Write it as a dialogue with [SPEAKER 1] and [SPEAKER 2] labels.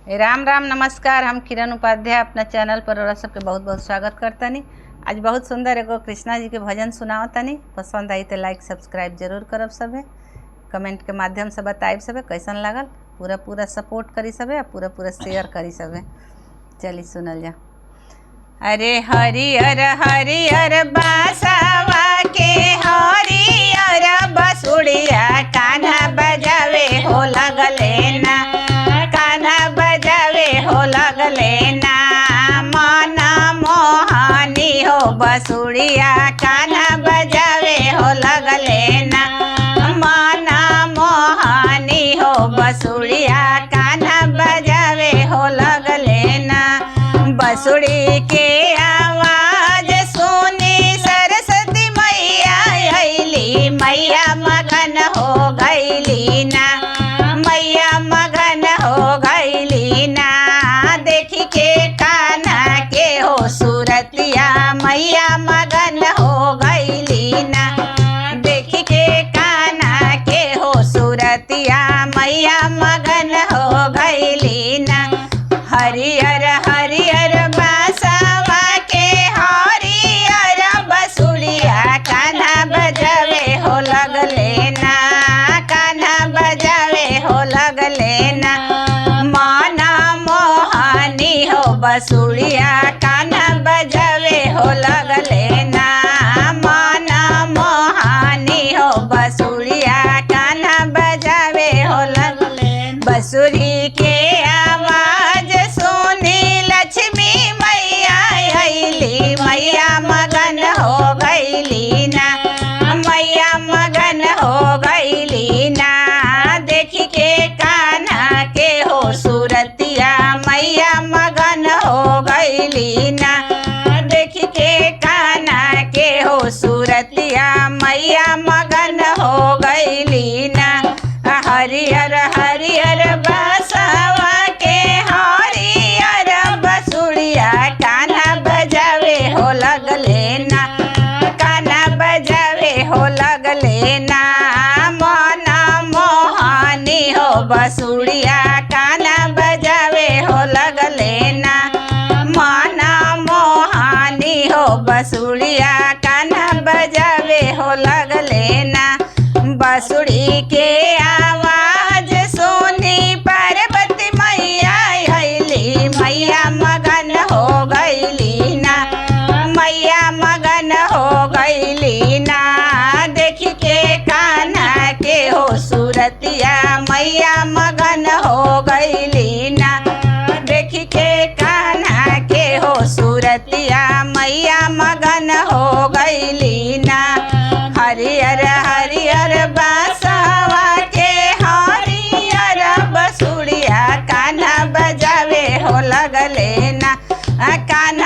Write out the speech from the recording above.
[SPEAKER 1] राम राम नमस्कार। हम किरण उपाध्याय अपना चैनल पर और सबके बहुत बहुत स्वागत करतनी। आज बहुत सुंदर एगो कृष्णा जी के भजन सुनावतनी। पसंद आई तो लाइक सब्सक्राइब जरूर करब। सभे कमेंट के माध्यम से बताइब सभे कैसन लागल। पूरा सपोर्ट करी सभे, पूरा शेयर करी सभे। चली सुनल जा। अरे हरियर हरियर बासावा के हरियर बसुड़िया कान्हा बजावे हो लगले ना, कान्हा बजावे हो लगले ना। मन मोहनी हो बसुड़िया कान्हा बजावे हो लगले ना। मन मोहनी हो बसुड़िया कान्हा बजावे हो लगले ना। बसुड़ी के आवाज सुनी सरस्वती मैया अइली, मैया मगन हो गइली ना, मैया मगन हो गइली ना। देखी के कान्हा के हो सूरतिया मैया मगन हो गइली ना। देखी के कान्हा के हो सूरतिया मैया मगन हो गइली ना। हरियर हरियर बासावा के हरियर बसुड़िया कान्हा बजावे हो लगले ना, कान्हा बजावे हो लगले ना। मन मोहनी हो बसुड़िया कान्हा बजावे हो लगले ना। मन मोहनी हो बसुड़िया कान्हा बजावे हो लगले। बसुरी के आवाज सुनी लक्ष्मी मैया अइली, मैया मगन हो गइली ना, मैया मगन हो गइली ना। देखी के कान्हा के हो सूरतिया मैया मगन हो गइली ना। देखी के कान्हा के हो सूरतिया मैया मगन हो गइली ना। हरियर हरियर बासावा के हरियर बसुड़िया कान्हा बजावे हो लगले ना, कान्हा बजावे हो लगले ना। मन मोहनी हो बसुड़िया कान्हा बजावे हो लगले ना। मन मोहनी हो बसुड़िया कान्हा बजावे हो लगले ना। बसुड़ी के आवाज सुनी पार्वती मैया अइली, मैया मगन हो गइली ना, मैया मगन हो गइली ना। देखी के कान्हा के हो सूरतिया मैया मगन हो गइली ना। देखी के कान्हा के हो सूरतिया मैया मगन हो गइली ना। हरियर हरियर बासावा के हरियर बसुड़िया कान्हा बजावे हो लगले ना, कान्हा